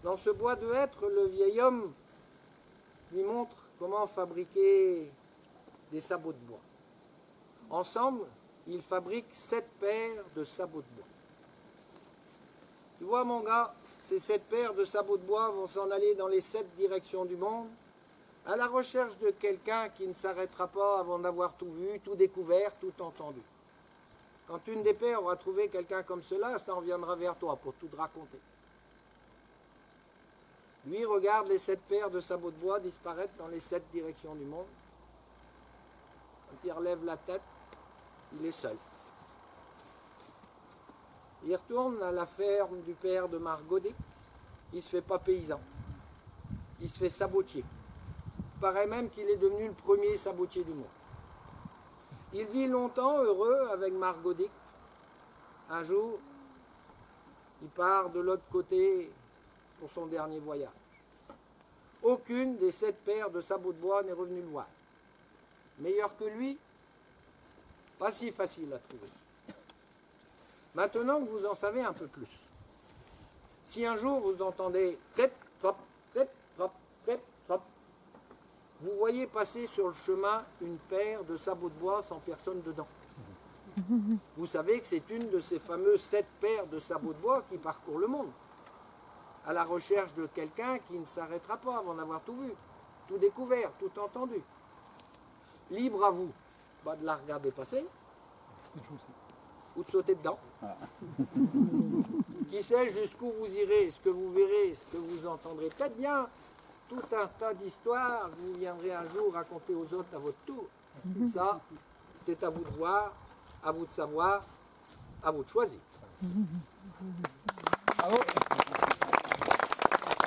Dans ce bois de hêtre, le vieil homme lui montre comment fabriquer des sabots de bois. Ensemble, ils fabriquent 7 paires de sabots de bois. Tu vois, mon gars, ces 7 paires de sabots de bois vont s'en aller dans les 7 directions du monde, à la recherche de quelqu'un qui ne s'arrêtera pas avant d'avoir tout vu, tout découvert, tout entendu. Quand une des paires aura trouvé quelqu'un comme cela, ça en viendra vers toi pour tout te raconter. Lui regarde les 7 paires de sabots de bois disparaître dans les 7 directions du monde. Quand il relève la tête, il est seul. Il retourne à la ferme du père de Margodet. Il ne se fait pas paysan. Il se fait sabotier. Il paraît même qu'il est devenu le premier sabotier du monde. Il vit longtemps heureux avec Margodet. Un jour, il part de l'autre côté pour son dernier voyage. Aucune des 7 paires de sabots de bois n'est revenue le voir. Meilleur que lui, pas si facile à trouver. Maintenant que vous en savez un peu plus, si un jour vous entendez trep, trop, trep, trop, trep, trop, vous voyez passer sur le chemin une paire de sabots de bois sans personne dedans. Vous savez que c'est une de ces fameuses 7 paires de sabots de bois qui parcourent le monde, à la recherche de quelqu'un qui ne s'arrêtera pas avant d'avoir tout vu, tout découvert, tout entendu. Libre à vous de la regarder passer, ou de sauter dedans. Qui sait jusqu'où vous irez, ce que vous verrez, ce que vous entendrez. Peut-être bien tout un tas d'histoires que vous viendrez un jour raconter aux autres à votre tour. Ça, c'est à vous de voir, à vous de savoir, à vous de choisir.